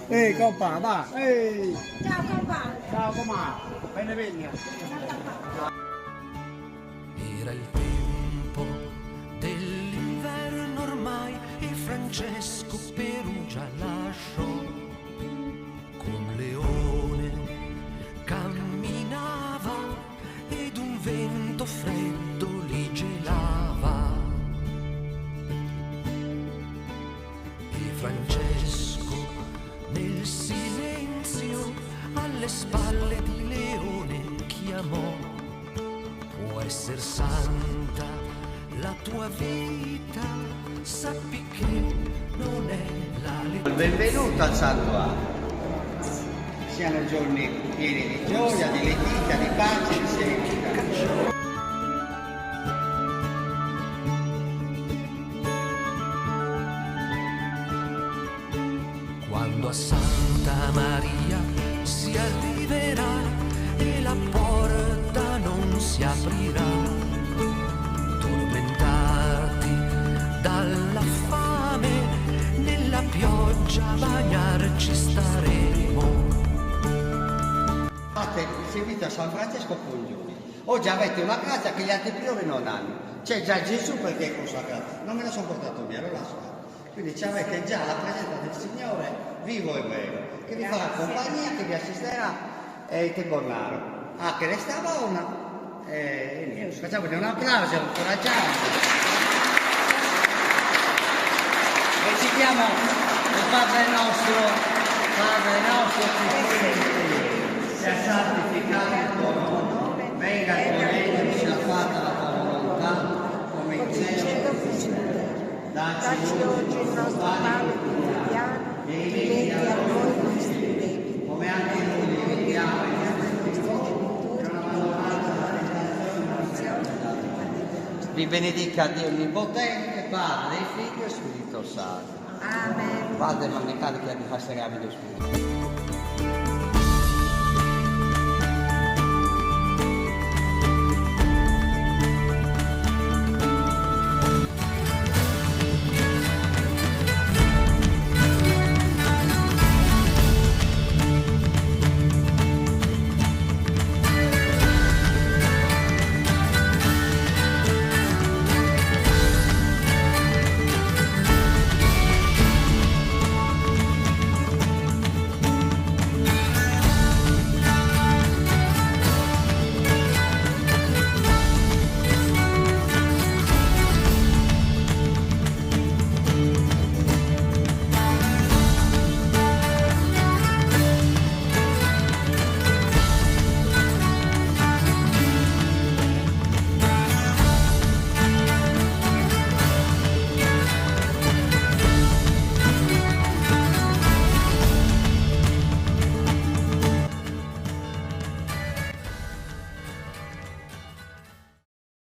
Ehi, compa, va. Ehi. Ciao compa. Ciao, compa. Bene, bene. Era il tempo dell'inverno ormai e Francesco Perugia lasciò. Con Leone camminava ed un vento freddo li gelava. E Francesco nel silenzio alle spalle di Leone chiamò: può essere santa la tua vita, sappi che non è la legge. Benvenuto al santuario. Siano giorni pieni di gioia, di letizia, di pace e di serenità. Quando a Santa Maria si arriverà e la porta non si aprirà, tormentati dalla fame, nella pioggia a bagnarci staremo. Fate il servizio a San Francesco Congiuri. Oggi avete una casa che gli altri priori non hanno. C'è già Gesù perché è consacrato. Non me la sono portato via, lo lascio. Quindi ci avete già la presenza del Signore vivo e vero, che vi farà compagnia, che vi assisterà e che Bornaro. Ah, che resta buona. E niente, facciamogli un applauso, incoraggiamo. Recitiamo il Padre nostro che sei in cielo, sia santificato il tuo nome, venga il tuo regno, sia fatta la tua volontà, come in cielo così in terra. Dacci oggi il nostro pane quotidiano e rimetti a noi i nostri debiti, come anche noi li rimettiamo ai nostri genitori, e non abbandonarci alla tentazione. Vi benedica Dio Onnipotente, Padre, Figlio e Spirito Santo. Amen. Padre, non mi carica di fare lo Spirito.